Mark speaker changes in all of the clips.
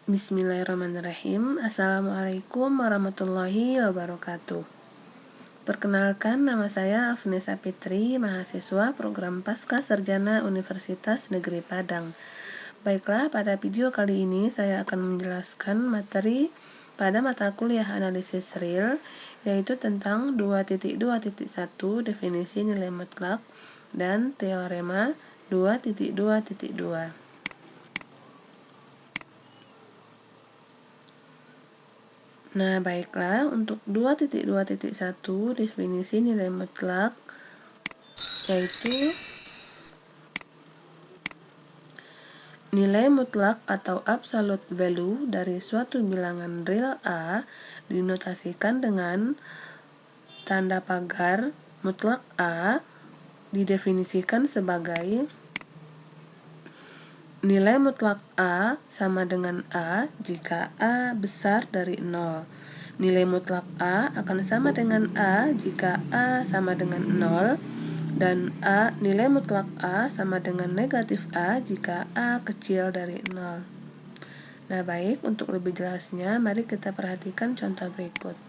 Speaker 1: Bismillahirrahmanirrahim. Assalamualaikum warahmatullahi wabarakatuh. Perkenalkan, nama saya Afnesa Fitri, mahasiswa program Pasca Sarjana Universitas Negeri Padang. Baiklah, pada video kali ini saya akan menjelaskan materi pada mata kuliah analisis real, yaitu tentang 2.2.1 definisi nilai mutlak dan teorema 2.2.2. Nah, baiklah, untuk 2.2.1 definisi nilai mutlak yaitu nilai mutlak atau absolute value dari suatu bilangan real A dinotasikan dengan tanda pagar mutlak A didefinisikan sebagai nilai mutlak A sama dengan A jika A besar dari 0. Nilai mutlak A akan sama dengan A jika A sama dengan 0, dan nilai mutlak A sama dengan negatif A jika A kecil dari 0. Nah, baik, untuk lebih jelasnya, mari kita perhatikan contoh berikut.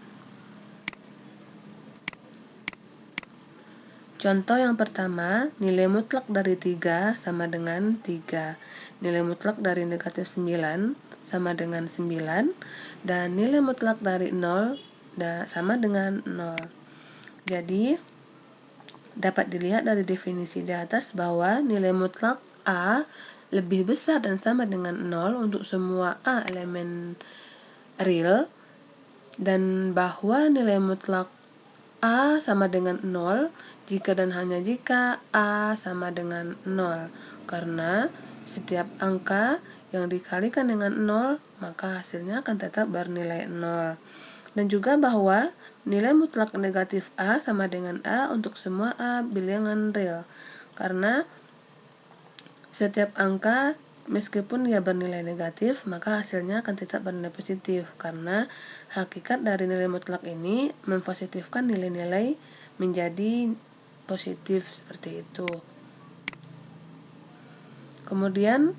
Speaker 1: Contoh yang pertama, nilai mutlak dari 3 sama dengan 3. Nilai mutlak dari negatif 9 sama dengan 9. Dan nilai mutlak dari 0 sama dengan 0. Jadi, dapat dilihat dari definisi di atas bahwa nilai mutlak A lebih besar dan sama dengan 0 untuk semua A elemen real, dan bahwa nilai mutlak A sama dengan 0 jika dan hanya jika A sama dengan 0, karena setiap angka yang dikalikan dengan 0 maka hasilnya akan tetap bernilai 0. Dan juga bahwa nilai mutlak negatif A sama dengan A untuk semua A bilangan real, karena setiap angka meskipun dia bernilai negatif, maka hasilnya akan tetap bernilai positif, karena hakikat dari nilai mutlak ini mempositifkan nilai-nilai menjadi positif, seperti itu. Kemudian,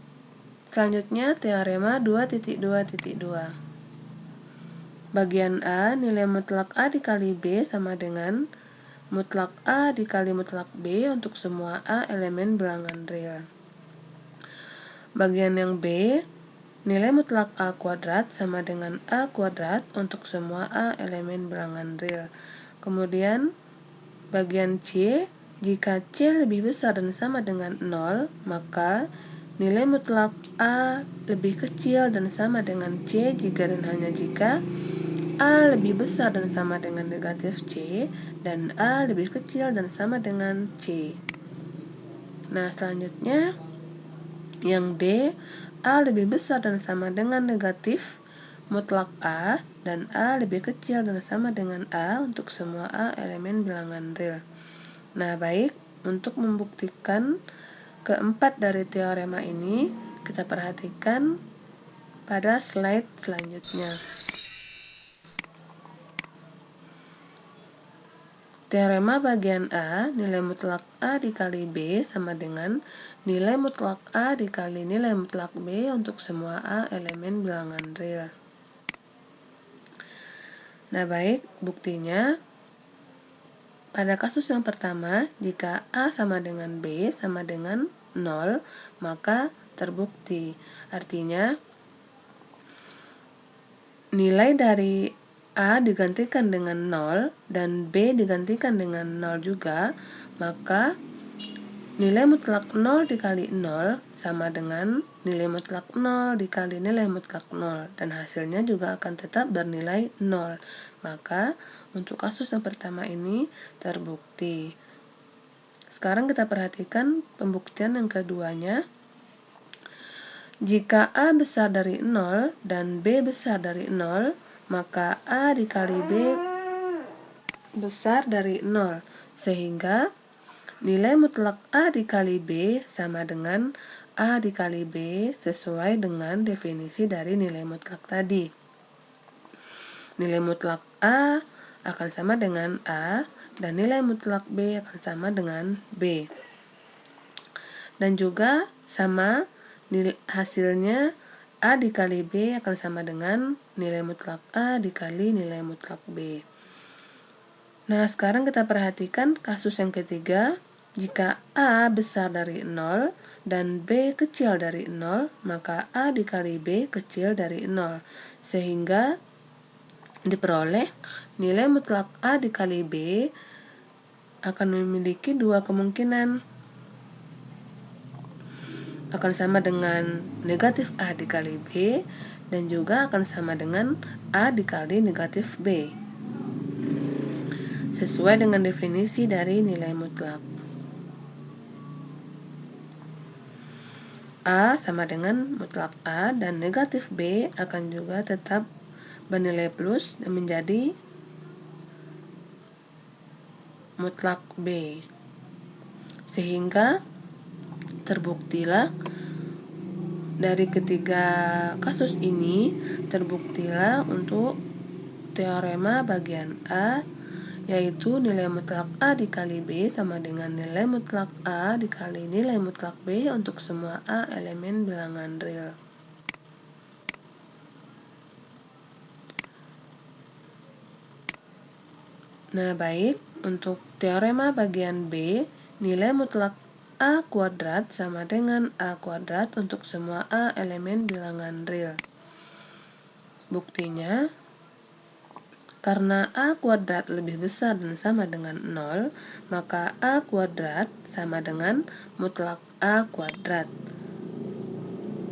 Speaker 1: selanjutnya teorema 2.2.2. Bagian A, nilai mutlak A dikali B sama dengan mutlak A dikali mutlak B untuk semua A elemen bilangan real. Bagian yang B, nilai mutlak A kuadrat sama dengan A kuadrat untuk semua A elemen bilangan real. Kemudian, bagian C, jika C lebih besar dan sama dengan 0, maka nilai mutlak A lebih kecil dan sama dengan C jika dan hanya jika A lebih besar dan sama dengan negatif C, dan A lebih kecil dan sama dengan C. Nah, selanjutnya yang D, A lebih besar dan sama dengan negatif mutlak A, dan A lebih kecil dan sama dengan A untuk semua A elemen bilangan real. Nah, baik, untuk membuktikan keempat dari teorema ini, kita perhatikan pada slide selanjutnya. Teorema bagian A, nilai mutlak A dikali B sama dengan nilai mutlak A dikali nilai mutlak B untuk semua A elemen bilangan real. Nah, baik, buktinya pada kasus yang pertama, jika A sama dengan B sama dengan 0, maka terbukti. Artinya, nilai dari A digantikan dengan 0 dan B digantikan dengan 0 juga, maka nilai mutlak 0 dikali 0 sama dengan nilai mutlak 0 dikali nilai mutlak 0, dan hasilnya juga akan tetap bernilai 0. Maka untuk kasus yang pertama ini terbukti. Sekarang kita perhatikan pembuktian yang keduanya. Jika A besar dari 0 dan B besar dari 0, maka A dikali B besar dari 0, sehingga nilai mutlak A dikali B sama dengan A dikali B sesuai dengan definisi dari nilai mutlak tadi. Nilai mutlak A akan sama dengan A, dan nilai mutlak B akan sama dengan B. Dan juga sama hasilnya A dikali B akan sama dengan nilai mutlak A dikali nilai mutlak B. Nah, sekarang kita perhatikan kasus yang ketiga. Jika A besar dari 0 dan B kecil dari 0, maka A dikali B kecil dari 0. Sehingga diperoleh nilai mutlak A dikali B akan memiliki dua kemungkinan. Akan sama dengan negatif A dikali B dan juga akan sama dengan A dikali negatif B. Sesuai dengan definisi dari nilai mutlak. A sama dengan mutlak A dan negatif B akan juga tetap bernilai plus dan menjadi mutlak B. Sehingga terbuktilah dari ketiga kasus ini, terbuktilah untuk teorema bagian A, yaitu nilai mutlak A dikali B sama dengan nilai mutlak A dikali nilai mutlak B untuk semua A elemen bilangan real. Nah, baik, untuk teorema bagian B, nilai mutlak A kuadrat sama dengan A kuadrat untuk semua A elemen bilangan real. Buktinya, karena A kuadrat lebih besar dan sama dengan 0, maka A kuadrat sama dengan mutlak A kuadrat.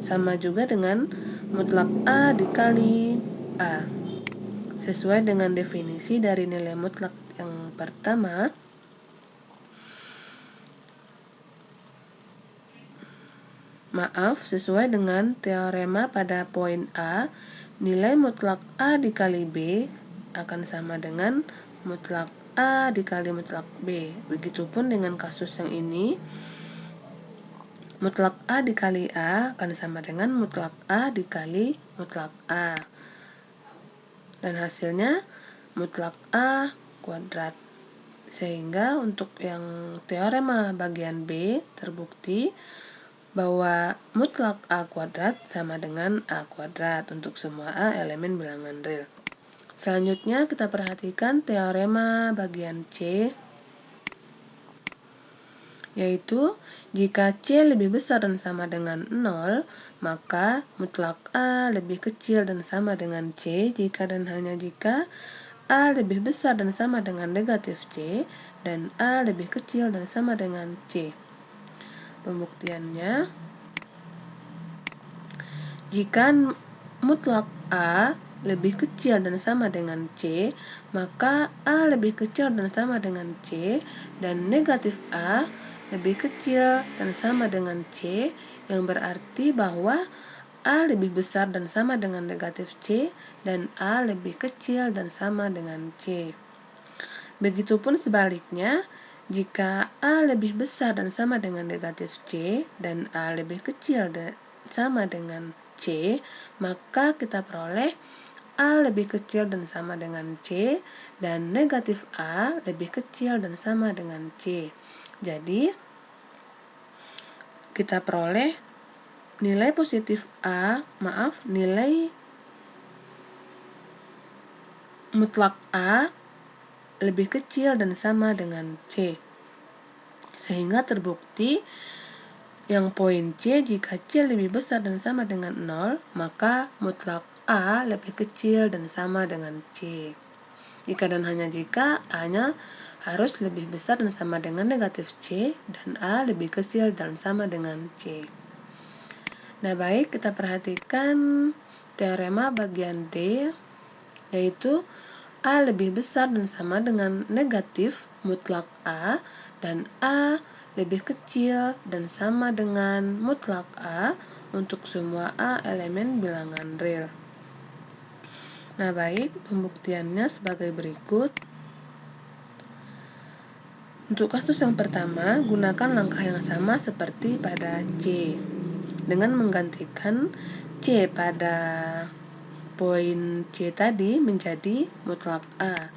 Speaker 1: Sama juga dengan mutlak A dikali A. Sesuai dengan definisi dari nilai mutlak yang pertama, sesuai dengan teorema pada poin A, nilai mutlak A dikali B akan sama dengan mutlak A dikali mutlak B. Begitupun dengan kasus yang ini, mutlak A dikali A akan sama dengan mutlak A dikali mutlak A. Dan hasilnya mutlak A kuadrat. Sehingga untuk yang teorema bagian B terbukti bahwa mutlak A kuadrat sama dengan A kuadrat untuk semua A elemen bilangan real. Selanjutnya kita perhatikan teorema bagian C, yaitu jika C lebih besar dan sama dengan 0, maka mutlak A lebih kecil dan sama dengan C jika dan hanya jika A lebih besar dan sama dengan negatif C dan A lebih kecil dan sama dengan C. Pembuktiannya, jika mutlak A lebih kecil dan sama dengan C, maka A lebih kecil dan sama dengan C dan negatif A lebih kecil dan sama dengan C, yang berarti bahwa A lebih besar dan sama dengan negatif C dan A lebih kecil dan sama dengan C. Begitupun sebaliknya, jika A lebih besar dan sama dengan negatif C dan A lebih kecil dan sama dengan C, maka kita peroleh A lebih kecil dan sama dengan C dan negatif A lebih kecil dan sama dengan C. Jadi, kita peroleh nilai positif nilai mutlak A lebih kecil dan sama dengan C. Sehingga terbukti yang poin C, jika C lebih besar dan sama dengan 0, maka mutlak A lebih kecil dan sama dengan C. Jika dan hanya jika A-nya harus lebih besar dan sama dengan negatif C dan A lebih kecil dan sama dengan C. Nah, baik, kita perhatikan teorema bagian D, yaitu A lebih besar dan sama dengan negatif mutlak A dan A lebih kecil dan sama dengan mutlak A untuk semua A elemen bilangan real. Nah, baik, pembuktiannya sebagai berikut. Untuk kasus yang pertama, gunakan langkah yang sama seperti pada C, dengan menggantikan C pada poin C tadi menjadi mutlak A.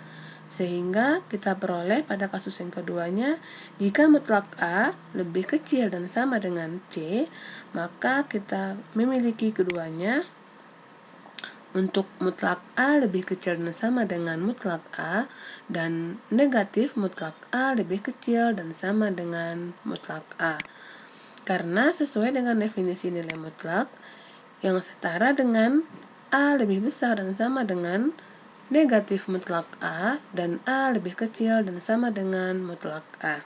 Speaker 1: Sehingga kita peroleh pada kasus yang keduanya, jika mutlak A lebih kecil dan sama dengan C, maka kita memiliki keduanya. Untuk mutlak A lebih kecil dan sama dengan mutlak A, dan negatif mutlak A lebih kecil dan sama dengan mutlak A. Karena sesuai dengan definisi nilai mutlak, yang setara dengan A lebih besar dan sama dengan negatif mutlak A, dan A lebih kecil dan sama dengan mutlak A.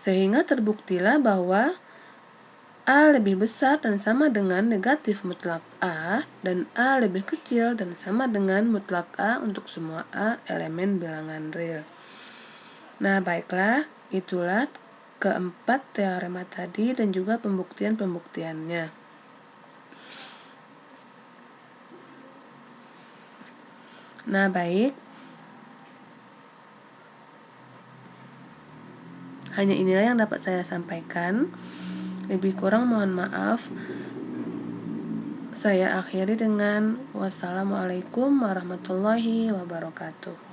Speaker 1: Sehingga terbuktilah bahwa A lebih besar dan sama dengan negatif mutlak A, dan A lebih kecil dan sama dengan mutlak A untuk semua A elemen bilangan real. Nah, baiklah, itulah keempat teorema tadi dan juga pembuktian-pembuktiannya. Nah, baik. Hanya inilah yang dapat saya sampaikan. Lebih kurang mohon maaf. Saya akhiri dengan wassalamualaikum warahmatullahi wabarakatuh.